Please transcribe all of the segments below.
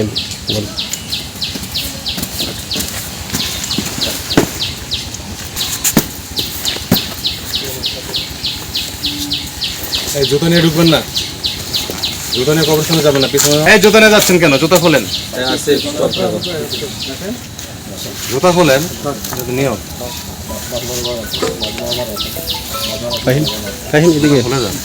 আসেন বলুন। এই জুতো নিয়ে ঢুকবেন না, জুতো নিয়ে কবরস্থানে যাবেন না, পিছনে। এই জুতো নিয়ে যাচ্ছেন কেন? জুতো খোলেন, জুতা খোলেন, নিয়ম ফাহিম ফাহিম এদিকে খুলে যান।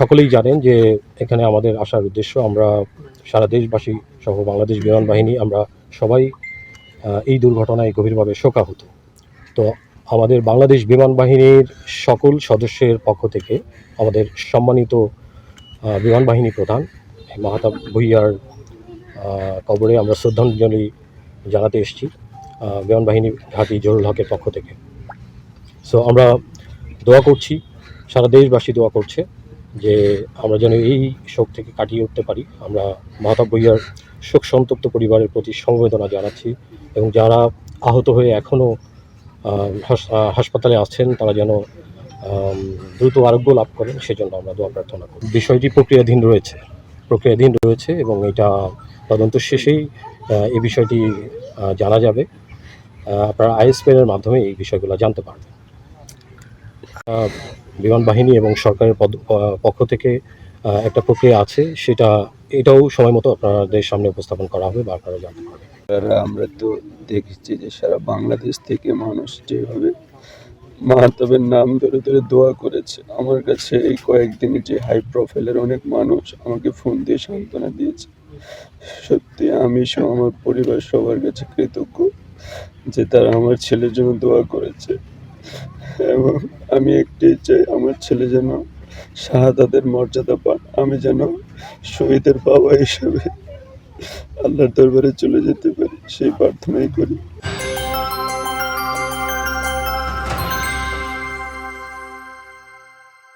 সকলেই জানেন যে এখানে আমাদের আসার উদ্দেশ্য, আমরা সারা দেশবাসী সহ বাংলাদেশ বিমান বাহিনী আমরা সবাই এই দুর্ঘটনায় গভীরভাবে শোকাহত। তো আমাদের বাংলাদেশ বিমান বাহিনীর সকল সদস্যের পক্ষ থেকে আমাদের সম্মানিত বিমান বাহিনী প্রধান মাহতাব ভুঁইয়ার কবরে আমরা শ্রদ্ধাঞ্জলি জানাতে এসেছি বিমান বাহিনী ঘাঁটি জহুরুল হকের পক্ষ থেকে। সো আমরা দোয়া করছি, সারা দেশবাসী দোয়া করছে যে আমরা যেন এই শোক থেকে কাটিয়ে উঠতে পারি। আমরা মাহতাব ভুঁইয়ার শোক সন্তপ্ত পরিবারের প্রতি সমবেদনা জানাচ্ছি এবং যারা আহত হয়ে এখনও হাসপাতালে আছেন তারা যেন দ্রুত আরোগ্য লাভ করেন, সেজন্য আমরা দোয়া প্রার্থনা করি। বিষয়টি প্রক্রিয়াধীন রয়েছে এবং এটা তদন্ত শেষেই এই বিষয়টি জানা যাবে। আপনারা আইএসপিএর মাধ্যমে এই বিষয়গুলো জানতে পারবেন। বিমান বাহিনী এবং সরকারের পক্ষ থেকে একটা প্রক্রিয়া আছে, এটাও সময় মতো আপনাদের সামনে উপস্থাপন করা হবে বা আপনারা জানতে পারবেন। আমরা তো দেখেছি যে সারা বাংলাদেশ থেকে মানুষ যেভাবে মাহতাবের নাম ধরে ধরে দোয়া করেছে। আমার কাছে এই কয়েকদিনে যে হাই প্রোফাইলের অনেক মানুষ আমাকে ফোন দিয়ে সান্ত্বনা দিয়েছে। সত্যি আমি সহ আমার পরিবার সবার কাছে কৃতজ্ঞ যে তারা আমার ছেলের জন্য দোয়া করেছে, এবং আমি একটাই চাই আমার ছেলে যেন শাহাদাতের মর্যাদা পান, আমি যেন শহীদের বাবা হিসেবে আল্লাহর দরবারে চলে যেতে পারি, সেই প্রার্থনাই করি।